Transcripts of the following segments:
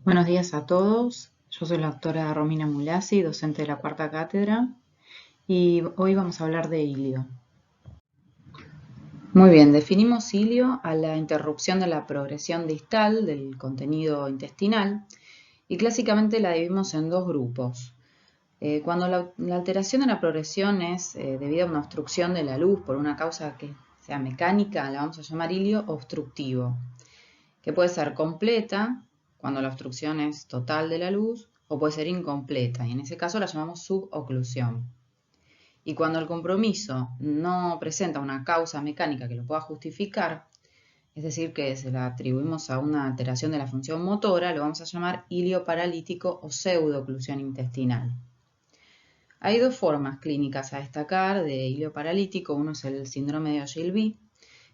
Buenos días a todos. Yo soy la doctora Romina Mulasi, docente de la cuarta cátedra, y hoy vamos a hablar de ilio. Muy bien, definimos ilio a la interrupción de la progresión distal del contenido intestinal y clásicamente la dividimos en dos grupos. Cuando la alteración de la progresión es debido a una obstrucción de la luz por una causa que sea mecánica, la vamos a llamar ilio obstructivo, que puede ser completa, cuando la obstrucción es total de la luz, o puede ser incompleta, y en ese caso la llamamos suboclusión. Y cuando el compromiso no presenta una causa mecánica que lo pueda justificar, es decir, que se la atribuimos a una alteración de la función motora, lo vamos a llamar ilio paralítico o pseudoclusión intestinal. Hay dos formas clínicas a destacar de ilio paralítico. Uno es el síndrome de Ogilvie,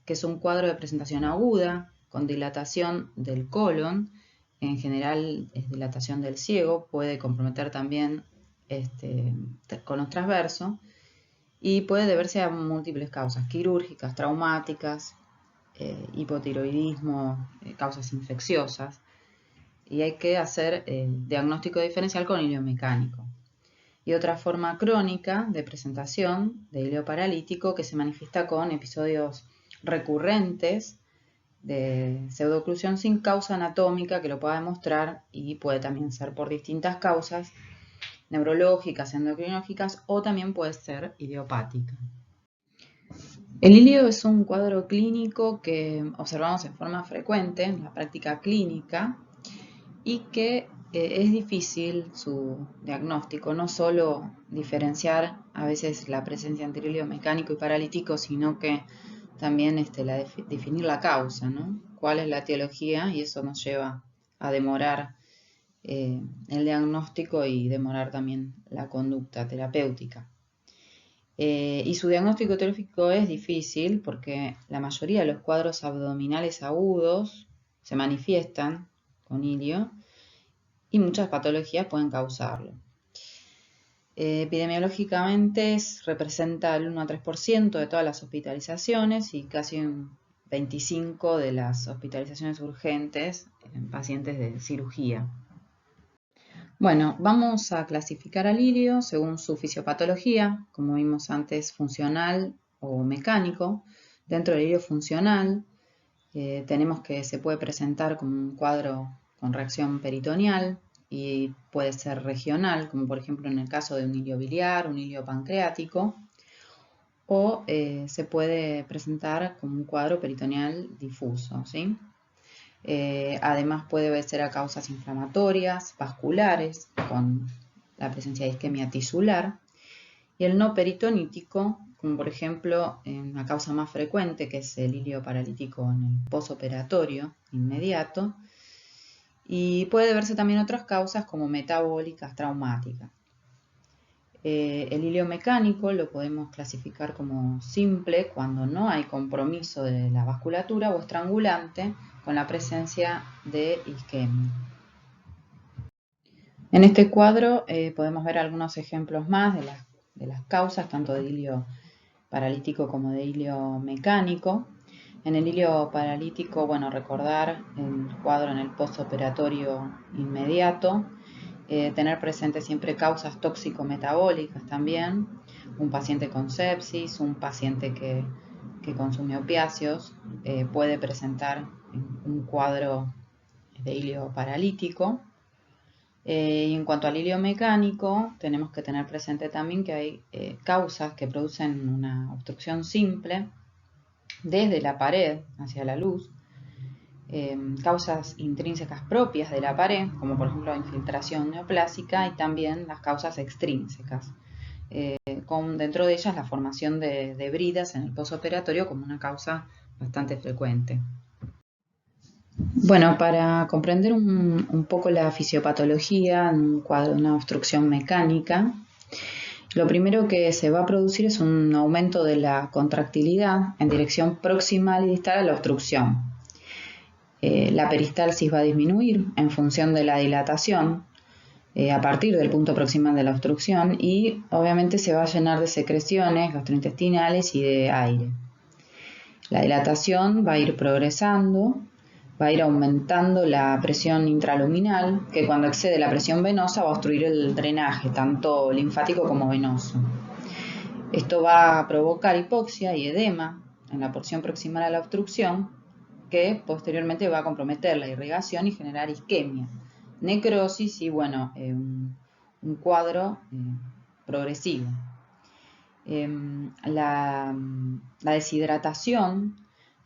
que es un cuadro de presentación aguda con dilatación del colon. En general es dilatación del ciego, puede comprometer también colon transverso y puede deberse a múltiples causas quirúrgicas, traumáticas, hipotiroidismo, causas infecciosas, y hay que hacer diagnóstico diferencial con ilio mecánico. Y otra forma crónica de presentación de ilio paralítico que se manifiesta con episodios recurrentes de pseudoclusión sin causa anatómica que lo pueda demostrar, y puede también ser por distintas causas neurológicas, endocrinológicas, o también puede ser idiopática. El ilio es un cuadro clínico que observamos en forma frecuente en la práctica clínica y que es difícil su diagnóstico, no solo diferenciar a veces la presencia entre ilio mecánico y paralítico, sino que también definir la causa, ¿no? Cuál es la etiología, y eso nos lleva a demorar el diagnóstico y demorar también la conducta terapéutica. Y su diagnóstico etiológico es difícil porque la mayoría de los cuadros abdominales agudos se manifiestan con ilio y muchas patologías pueden causarlo. Epidemiológicamente representa el 1 a 3% de todas las hospitalizaciones y casi un 25% de las hospitalizaciones urgentes en pacientes de cirugía. Bueno, vamos a clasificar al ilio según su fisiopatología, como vimos antes, funcional o mecánico. Dentro del ilio funcional tenemos que se puede presentar como un cuadro con reacción peritoneal y puede ser regional, como por ejemplo en el caso de un ilio biliar, un ilio pancreático, o se puede presentar como un cuadro peritoneal difuso, ¿sí? Además puede obedecer a causas inflamatorias, vasculares, con la presencia de isquemia tisular, y el no peritonítico, como por ejemplo una causa más frecuente, que es el ilio paralítico en el posoperatorio inmediato, y puede deberse también a otras causas como metabólicas, traumáticas. El ilio mecánico lo podemos clasificar como simple cuando no hay compromiso de la vasculatura, o estrangulante con la presencia de isquemia. En este cuadro podemos ver algunos ejemplos más de las causas, tanto de ilio paralítico como de ilio mecánico. En el ilio paralítico, bueno, recordar el cuadro en el postoperatorio inmediato, tener presente siempre causas tóxico-metabólicas también, un paciente con sepsis, un paciente que consume opiáceos, puede presentar un cuadro de ilio paralítico. Y en cuanto al ilio mecánico, tenemos que tener presente también que hay causas que producen una obstrucción simple desde la pared hacia la luz, causas intrínsecas propias de la pared, como por ejemplo la infiltración neoplásica, y también las causas extrínsecas, con dentro de ellas la formación de bridas en el posoperatorio como una causa bastante frecuente. Bueno, para comprender un poco la fisiopatología en un cuadro de una obstrucción mecánica, lo primero que se va a producir es un aumento de la contractilidad en dirección proximal y distal a la obstrucción. La peristalsis va a disminuir en función de la dilatación a partir del punto proximal de la obstrucción, y obviamente se va a llenar de secreciones gastrointestinales y de aire. La dilatación va a ir progresando va a ir aumentando la presión intraluminal, que cuando excede la presión venosa va a obstruir el drenaje, tanto linfático como venoso. Esto va a provocar hipoxia y edema en la porción proximal a la obstrucción, que posteriormente va a comprometer la irrigación y generar isquemia, necrosis y un cuadro progresivo. La deshidratación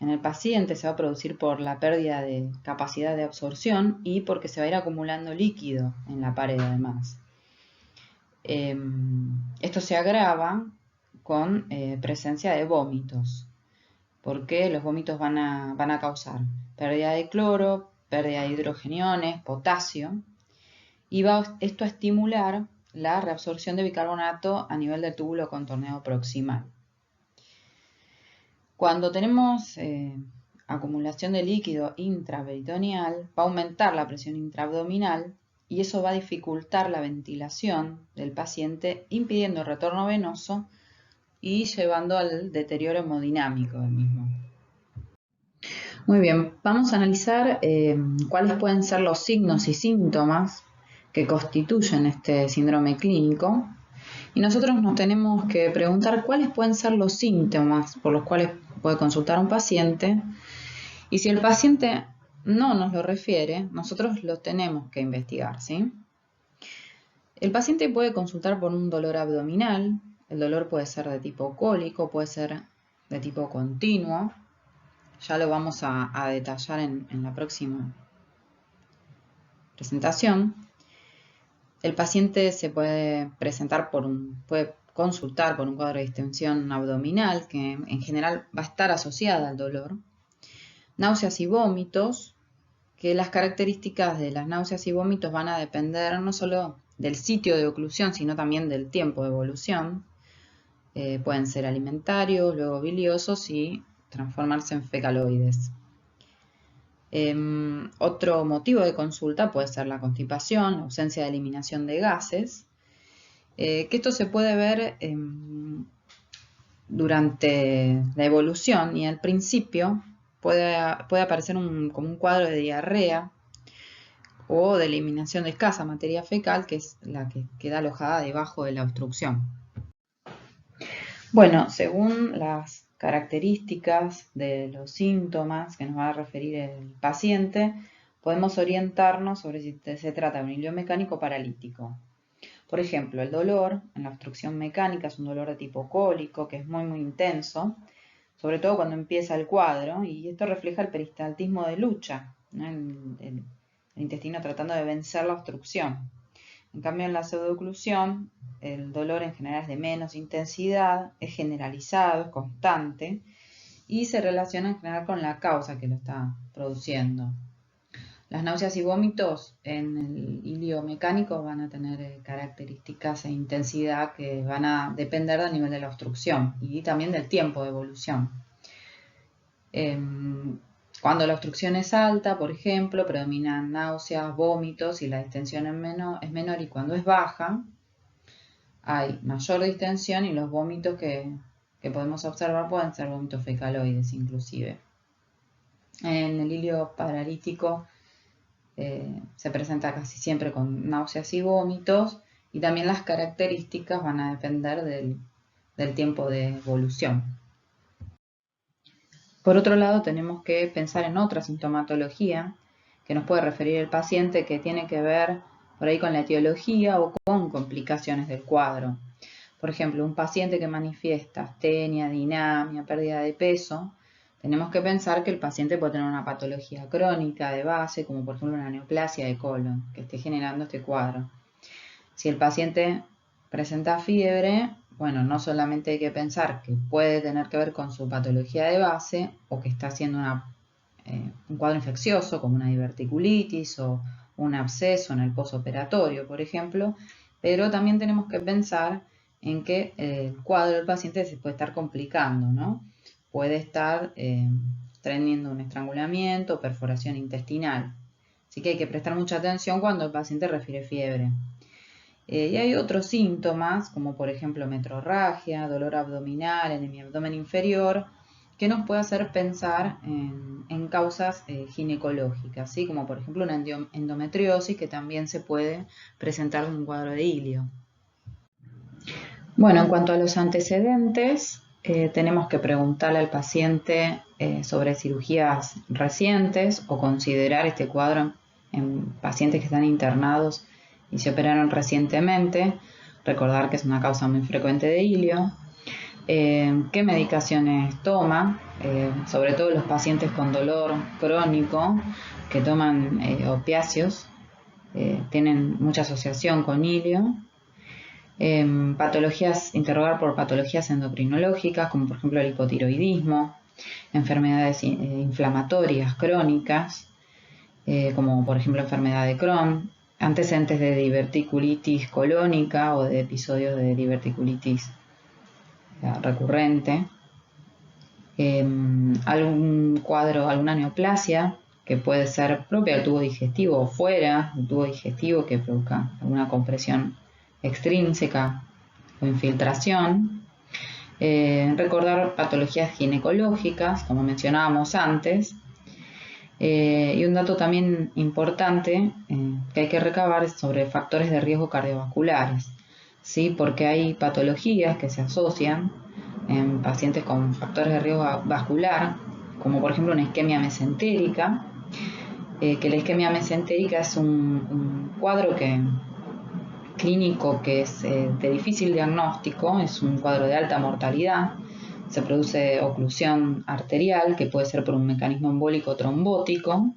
en el paciente se va a producir por la pérdida de capacidad de absorción y porque se va a ir acumulando líquido en la pared además. Esto se agrava con presencia de vómitos, porque los vómitos van a causar pérdida de cloro, pérdida de hidrogeniones, potasio, y va esto a estimular la reabsorción de bicarbonato a nivel del túbulo contorneado proximal. Cuando tenemos acumulación de líquido intraperitoneal, va a aumentar la presión intraabdominal y eso va a dificultar la ventilación del paciente, impidiendo el retorno venoso y llevando al deterioro hemodinámico del mismo. Muy bien, vamos a analizar cuáles pueden ser los signos y síntomas que constituyen este síndrome clínico. Y nosotros nos tenemos que preguntar cuáles pueden ser los síntomas por los cuales puede consultar a un paciente. Y si el paciente no nos lo refiere, nosotros lo tenemos que investigar, ¿sí? El paciente puede consultar por un dolor abdominal. El dolor puede ser de tipo cólico, puede ser de tipo continuo. Ya lo vamos a detallar en la próxima presentación. El paciente se puede puede consultar por un cuadro de distensión abdominal que en general va a estar asociada al dolor. Náuseas y vómitos, que las características de las náuseas y vómitos van a depender no solo del sitio de oclusión, sino también del tiempo de evolución. Pueden ser alimentarios, luego biliosos y transformarse en fecaloides. Otro motivo de consulta puede ser la constipación, la ausencia de eliminación de gases, que esto se puede ver durante la evolución y al principio puede aparecer como un cuadro de diarrea o de eliminación de escasa materia fecal, que es la que queda alojada debajo de la obstrucción. Bueno, según las características de los síntomas que nos va a referir el paciente, podemos orientarnos sobre si se trata de un ilio mecánico paralítico. Por ejemplo, el dolor en la obstrucción mecánica es un dolor de tipo cólico que es muy intenso, sobre todo cuando empieza el cuadro, y esto refleja el peristaltismo de lucha, ¿no? El intestino tratando de vencer la obstrucción. En cambio, en la pseudooclusión, el dolor en general es de menos intensidad, es generalizado, es constante y se relaciona en general con la causa que lo está produciendo. Las náuseas y vómitos en el ilio mecánico van a tener características e intensidad que van a depender del nivel de la obstrucción y también del tiempo de evolución. Cuando la obstrucción es alta, por ejemplo, predominan náuseas, vómitos y la distensión es menor, y cuando es baja hay mayor distensión y los vómitos que podemos observar pueden ser vómitos fecaloides inclusive. En el ilio paralítico se presenta casi siempre con náuseas y vómitos y también las características van a depender del tiempo de evolución. Por otro lado, tenemos que pensar en otra sintomatología que nos puede referir el paciente que tiene que ver por ahí con la etiología o con complicaciones del cuadro. Por ejemplo, un paciente que manifiesta astenia, dinamia, pérdida de peso, tenemos que pensar que el paciente puede tener una patología crónica de base, como por ejemplo una neoplasia de colon, que esté generando este cuadro. Si el paciente presenta fiebre, bueno, no solamente hay que pensar que puede tener que ver con su patología de base o que está haciendo un cuadro infeccioso como una diverticulitis o un absceso en el posoperatorio, por ejemplo, pero también tenemos que pensar en que el cuadro del paciente se puede estar complicando, ¿no? Puede estar teniendo un estrangulamiento o perforación intestinal. Así que hay que prestar mucha atención cuando el paciente refiere fiebre. Y hay otros síntomas, como por ejemplo metrorragia, dolor abdominal en el abdomen inferior, que nos puede hacer pensar en causas ginecológicas, ¿sí? Como por ejemplo una endometriosis que también se puede presentar en un cuadro de ilio. Bueno, en cuanto a los antecedentes, tenemos que preguntarle al paciente sobre cirugías recientes o considerar este cuadro en pacientes que están internados y se operaron recientemente. Recordar que es una causa muy frecuente de ilio. ¿Qué medicaciones toma? Sobre todo los pacientes con dolor crónico que toman opiáceos tienen mucha asociación con ilio. Patologías, interrogar por patologías endocrinológicas, como por ejemplo el hipotiroidismo, enfermedades inflamatorias crónicas, como por ejemplo enfermedad de Crohn, antecedentes de diverticulitis colónica o de episodios de diverticulitis recurrente, algún cuadro, alguna neoplasia que puede ser propia del tubo digestivo o fuera del tubo digestivo que provoca alguna compresión extrínseca o infiltración. Recordar patologías ginecológicas, como mencionábamos antes. Y un dato también importante que hay que recabar es sobre factores de riesgo cardiovasculares, ¿sí? Porque hay patologías que se asocian en pacientes con factores de riesgo vascular, como por ejemplo una isquemia mesentérica, que la isquemia mesentérica es un cuadro clínico que es de difícil diagnóstico, es un cuadro de alta mortalidad, se produce oclusión arterial que puede ser por un mecanismo embólico trombótico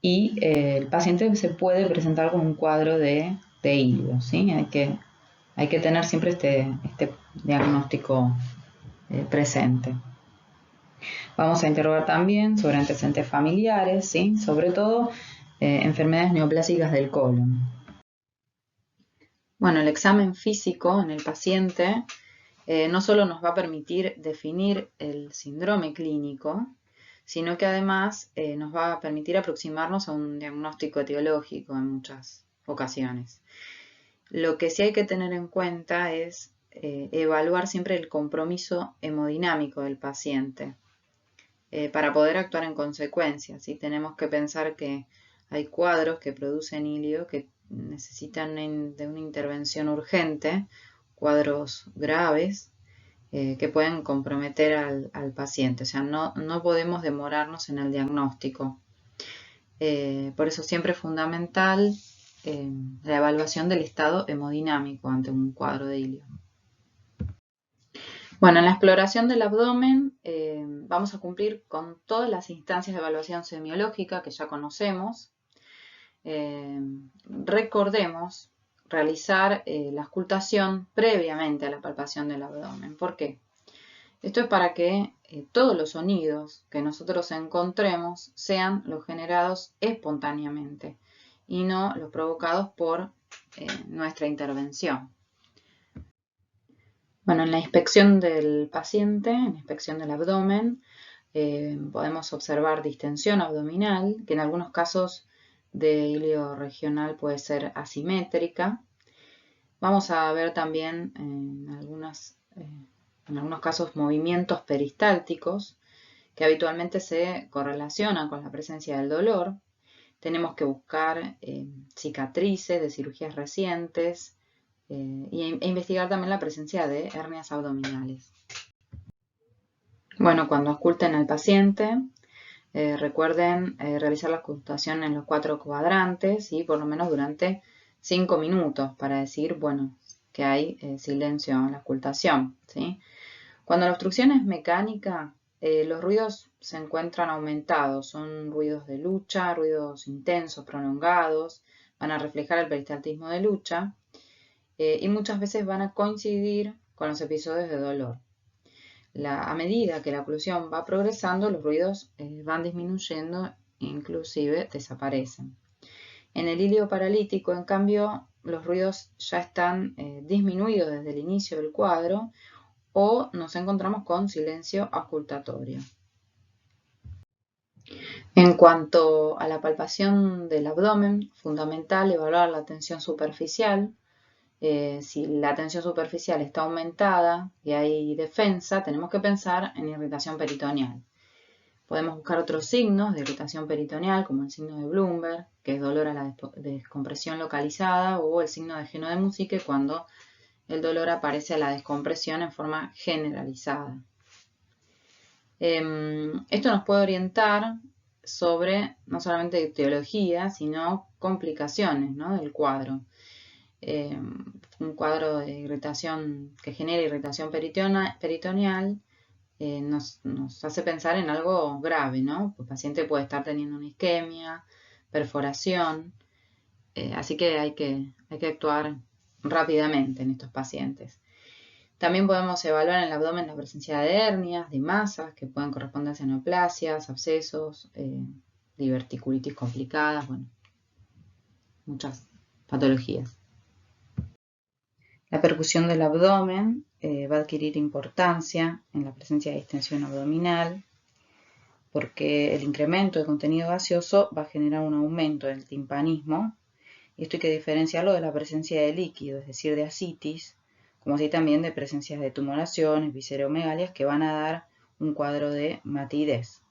y el paciente se puede presentar con un cuadro de ilio, ¿sí? Hay que tener siempre este diagnóstico presente. Vamos a interrogar también sobre antecedentes familiares, ¿sí? Sobre todo enfermedades neoplásicas del colon. Bueno, el examen físico en el paciente no solo nos va a permitir definir el síndrome clínico, sino que además nos va a permitir aproximarnos a un diagnóstico etiológico en muchas ocasiones. Lo que sí hay que tener en cuenta es evaluar siempre el compromiso hemodinámico del paciente para poder actuar en consecuencia, ¿sí? Tenemos que pensar que hay cuadros que producen ilio que necesitan de una intervención urgente, cuadros graves que pueden comprometer al paciente. O sea, no podemos demorarnos en el diagnóstico. Por eso siempre es fundamental la evaluación del estado hemodinámico ante un cuadro de ilio. Bueno, en la exploración del abdomen vamos a cumplir con todas las instancias de evaluación semiológica que ya conocemos. Recordemos realizar la auscultación previamente a la palpación del abdomen. ¿Por qué? Esto es para que todos los sonidos que nosotros encontremos sean los generados espontáneamente y no los provocados por nuestra intervención. Bueno, en la inspección del paciente, en la inspección del abdomen, podemos observar distensión abdominal, que en algunos casos de ilio regional puede ser asimétrica. Vamos a ver también en algunos casos movimientos peristálticos que habitualmente se correlacionan con la presencia del dolor. Tenemos que buscar cicatrices de cirugías recientes e investigar también la presencia de hernias abdominales. Bueno, cuando ausculten al paciente, recuerden realizar la auscultación en los 4 cuadrantes y por lo menos durante 5 minutos para decir, bueno, que hay silencio en la auscultación, ¿sí? Cuando la obstrucción es mecánica, los ruidos se encuentran aumentados, son ruidos de lucha, ruidos intensos, prolongados, van a reflejar el peristaltismo de lucha y muchas veces van a coincidir con los episodios de dolor. A medida que la oclusión va progresando, los ruidos van disminuyendo, inclusive desaparecen. En el ilio paralítico, en cambio, los ruidos ya están disminuidos desde el inicio del cuadro o nos encontramos con silencio auscultatorio. En cuanto a la palpación del abdomen, fundamental evaluar la tensión superficial, Si la tensión superficial está aumentada y hay defensa, tenemos que pensar en irritación peritoneal. Podemos buscar otros signos de irritación peritoneal, como el signo de Bloomberg, que es dolor a la descompresión localizada, o el signo de Geno de Musikek, cuando el dolor aparece a la descompresión en forma generalizada. Esto nos puede orientar sobre no solamente etiología, sino complicaciones, ¿no?, del cuadro. Un cuadro de irritación que genera irritación peritoneal nos hace pensar en algo grave, ¿no? El paciente puede estar teniendo una isquemia, perforación, así que hay que actuar rápidamente en estos pacientes. También podemos evaluar en el abdomen la presencia de hernias, de masas que pueden corresponderse a neoplasias, abscesos, diverticulitis complicadas, bueno, muchas patologías. La percusión del abdomen va a adquirir importancia en la presencia de distensión abdominal porque el incremento de contenido gaseoso va a generar un aumento del timpanismo y esto hay que diferenciarlo de la presencia de líquido, es decir, de ascitis, como así también de presencias de tumoraciones, visceromegalias que van a dar un cuadro de matidez.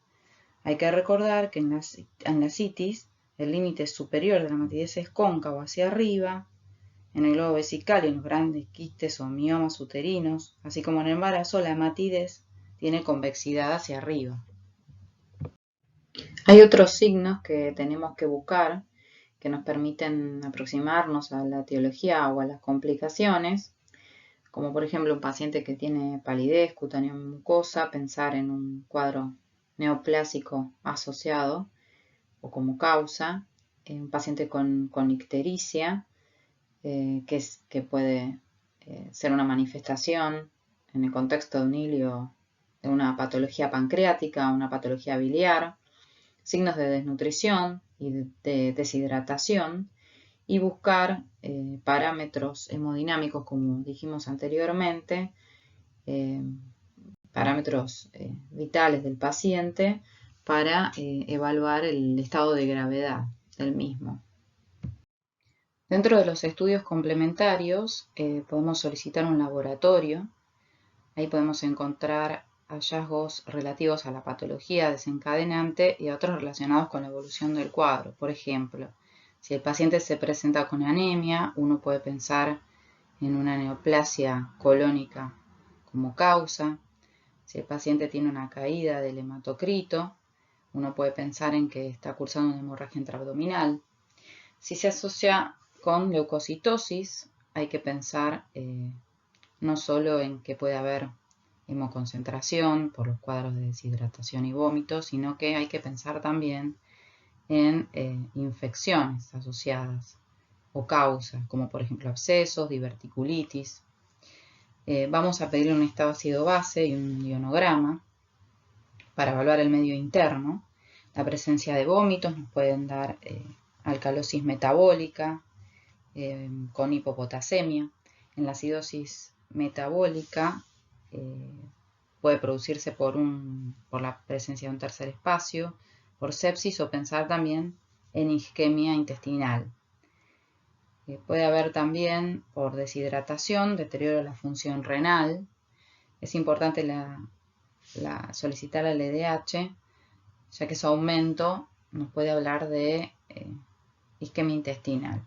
Hay que recordar que en la ascitis el límite superior de la matidez es cóncavo hacia arriba, en el globo vesical y en los grandes quistes o miomas uterinos, así como en el embarazo, la matidez tiene convexidad hacia arriba. Hay otros signos que tenemos que buscar que nos permiten aproximarnos a la etiología o a las complicaciones, como por ejemplo un paciente que tiene palidez cutánea mucosa, pensar en un cuadro neoplásico asociado o como causa, un paciente con ictericia, que puede ser una manifestación en el contexto de un hilio de una patología pancreática, una patología biliar, signos de desnutrición y de deshidratación, y buscar parámetros hemodinámicos, como dijimos anteriormente, parámetros vitales del paciente para evaluar el estado de gravedad del mismo. Dentro de los estudios complementarios podemos solicitar un laboratorio. Ahí podemos encontrar hallazgos relativos a la patología desencadenante y otros relacionados con la evolución del cuadro. Por ejemplo, si el paciente se presenta con anemia, uno puede pensar en una neoplasia colónica como causa. Si el paciente tiene una caída del hematocrito, uno puede pensar en que está cursando una hemorragia intraabdominal. Si se asocia con leucocitosis, hay que pensar no solo en que puede haber hemoconcentración por los cuadros de deshidratación y vómito, sino que hay que pensar también en infecciones asociadas o causas, como por ejemplo abscesos, diverticulitis. Vamos a pedirle un estado ácido-base y un ionograma para evaluar el medio interno. La presencia de vómitos nos pueden dar alcalosis metabólica con hipopotasemia. En la acidosis metabólica puede producirse por la presencia de un tercer espacio, por sepsis o pensar también en isquemia intestinal. Puede haber también por deshidratación, deterioro de la función renal. Es importante solicitar el LDH, ya que su aumento nos puede hablar de isquemia intestinal.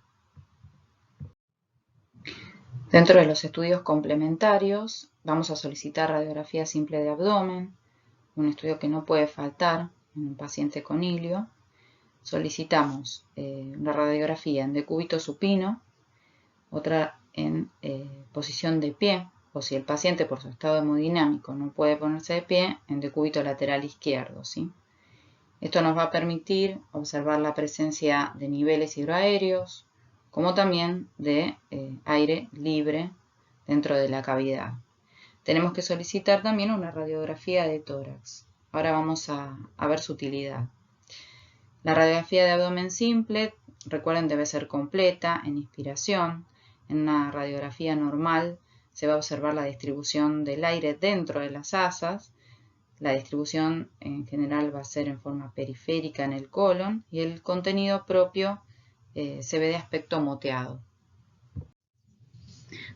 Dentro de los estudios complementarios vamos a solicitar radiografía simple de abdomen, un estudio que no puede faltar en un paciente con hilio. Solicitamos una radiografía en decúbito supino, otra en posición de pie, o si el paciente por su estado hemodinámico no puede ponerse de pie, en decúbito lateral izquierdo, ¿sí? Esto nos va a permitir observar la presencia de niveles hidroaéreos, como también de aire libre dentro de la cavidad. Tenemos que solicitar también una radiografía de tórax. Ahora vamos a ver su utilidad. La radiografía de abdomen simple, recuerden, debe ser completa en inspiración. En una radiografía normal se va a observar la distribución del aire dentro de las asas. La distribución en general va a ser en forma periférica en el colon y el contenido propio se ve de aspecto moteado.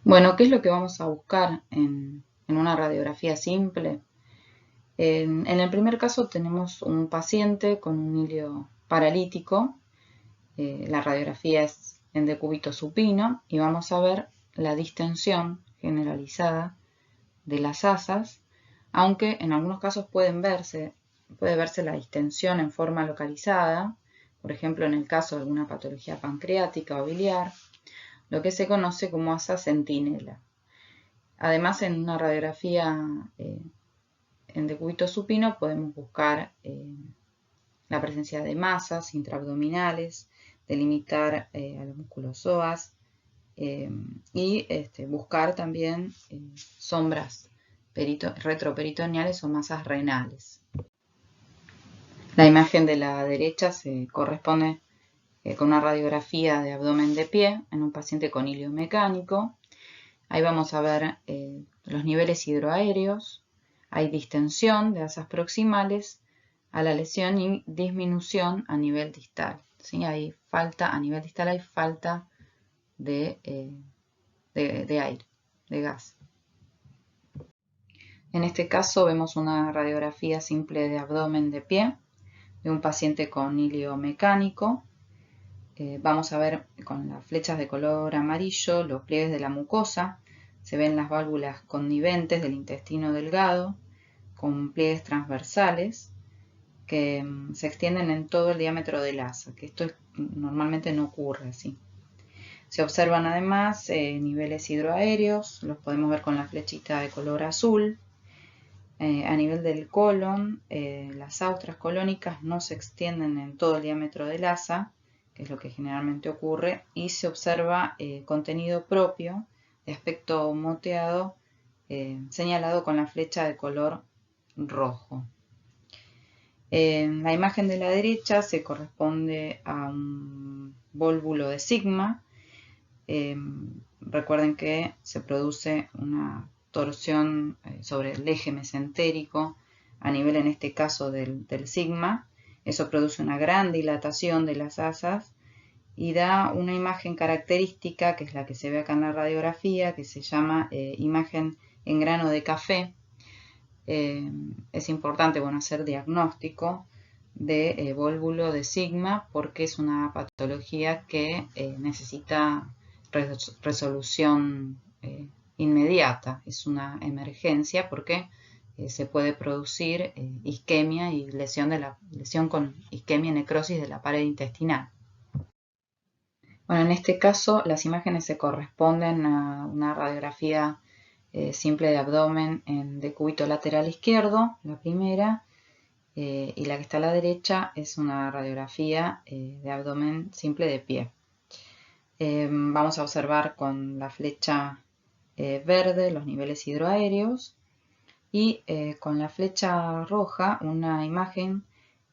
Bueno, ¿qué es lo que vamos a buscar en una radiografía simple? En el primer caso tenemos un paciente con un hilio paralítico. La radiografía es en decúbito supino y vamos a ver la distensión generalizada de las asas, aunque en algunos casos puede verse la distensión en forma localizada, por ejemplo en el caso de alguna patología pancreática o biliar, lo que se conoce como asa centinela. Además, en una radiografía en decúbito supino podemos buscar la presencia de masas intraabdominales, delimitar a los músculos psoas y buscar también sombras retroperitoneales o masas renales. La imagen de la derecha se corresponde con una radiografía de abdomen de pie en un paciente con hilio mecánico. Ahí vamos a ver los niveles hidroaéreos, hay distensión de asas proximales a la lesión y disminución a nivel distal. ¿Sí? Hay falta, a nivel distal hay falta de aire, de gas. En este caso vemos una radiografía simple de abdomen de pie de un paciente con hilio mecánico. Vamos a ver con las flechas de color amarillo los pliegues de la mucosa. Se ven las válvulas conniventes del intestino delgado con pliegues transversales que se extienden en todo el diámetro del asa, que esto normalmente no ocurre así. Se observan además niveles hidroaéreos, los podemos ver con la flechita de color azul. A nivel del colon, las austras colónicas no se extienden en todo el diámetro del asa, que es lo que generalmente ocurre, y se observa contenido propio de aspecto moteado señalado con la flecha de color rojo. La imagen de la derecha se corresponde a un vólvulo de sigma. Recuerden que se produce una torsión sobre el eje mesentérico a nivel, en este caso, del sigma. Eso produce una gran dilatación de las asas y da una imagen característica, que es la que se ve acá en la radiografía, que se llama imagen en grano de café. Es importante hacer diagnóstico de vólvulo de sigma porque es una patología que necesita resolución inmediata, es una emergencia porque se puede producir isquemia y lesión con isquemia y necrosis de la pared intestinal. Bueno, en este caso las imágenes se corresponden a una radiografía simple de abdomen en decúbito lateral izquierdo, la primera, y la que está a la derecha es una radiografía de abdomen simple de pie. Vamos a observar con la flecha verde los niveles hidroaéreos y con la flecha roja una imagen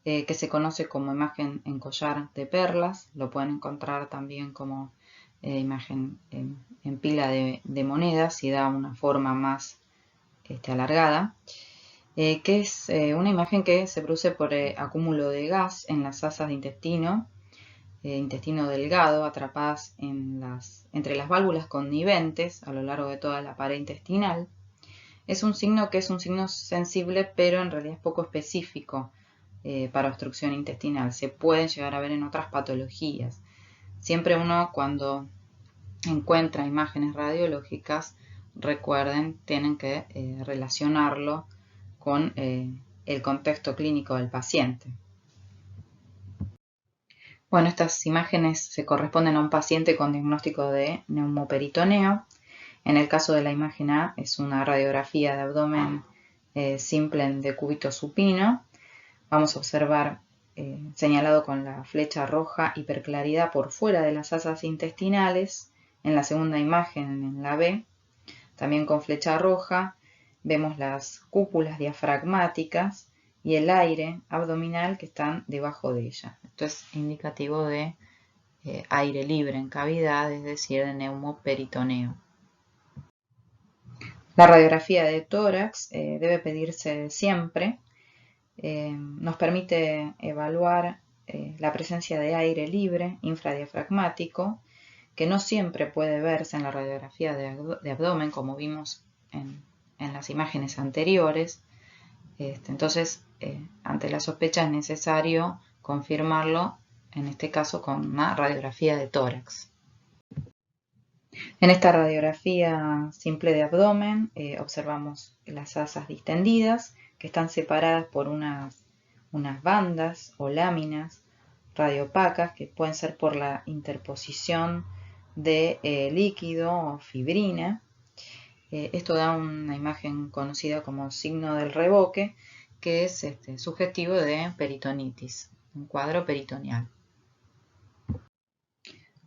que se conoce como imagen en collar de perlas. Lo pueden encontrar también como imagen en pila de monedas y da una forma más alargada, que es una imagen que se produce por acúmulo de gas en las asas de intestino delgado, atrapadas entre las válvulas conniventes a lo largo de toda la pared intestinal. Es un signo que es un signo sensible, pero en realidad es poco específico para obstrucción intestinal. Se pueden llegar a ver en otras patologías. Siempre uno, cuando encuentra imágenes radiológicas, recuerden, tienen que relacionarlo con el contexto clínico del paciente. Bueno, estas imágenes se corresponden a un paciente con diagnóstico de neumoperitoneo. En el caso de la imagen A es una radiografía de abdomen simple en decúbito supino. Vamos a observar señalado con la flecha roja hiperclaridad por fuera de las asas intestinales. En la segunda imagen, en la B, también con flecha roja, vemos las cúpulas diafragmáticas y el aire abdominal que están debajo de ella. Esto es indicativo de aire libre en cavidad, es decir, de neumoperitoneo. La radiografía de tórax debe pedirse siempre. Nos permite evaluar la presencia de aire libre infradiafragmático, que no siempre puede verse en la radiografía de abdomen, como vimos en las imágenes anteriores. Entonces, ante la sospecha es necesario confirmarlo, en este caso con una radiografía de tórax. En esta radiografía simple de abdomen observamos las asas distendidas, que están separadas por unas bandas o láminas radiopacas, que pueden ser por la interposición de líquido o fibrina. Esto da una imagen conocida como signo del reboque, que es sugestivo de peritonitis, un cuadro peritoneal.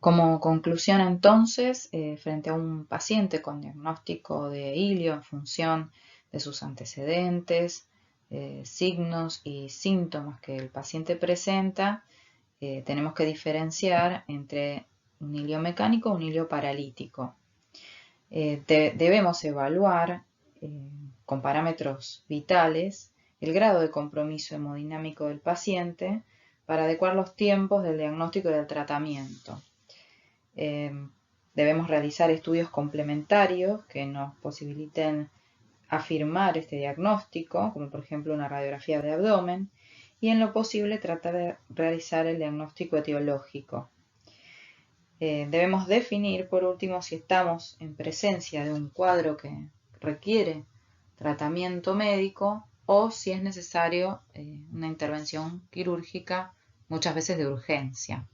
Como conclusión entonces, frente a un paciente con diagnóstico de ilio en función de sus antecedentes, signos y síntomas que el paciente presenta, tenemos que diferenciar entre un ilio mecánico y un ilio paralítico. Debemos evaluar con parámetros vitales el grado de compromiso hemodinámico del paciente para adecuar los tiempos del diagnóstico y del tratamiento. Debemos realizar estudios complementarios que nos posibiliten afirmar este diagnóstico, como por ejemplo una radiografía de abdomen, y en lo posible tratar de realizar el diagnóstico etiológico. Debemos definir, por último, si estamos en presencia de un cuadro que requiere tratamiento médico o si es necesario una intervención quirúrgica, muchas veces de urgencia.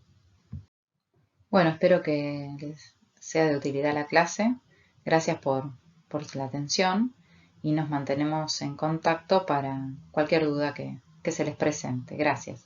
Bueno, espero que les sea de utilidad la clase. Gracias por la atención y nos mantenemos en contacto para cualquier duda que se les presente. Gracias.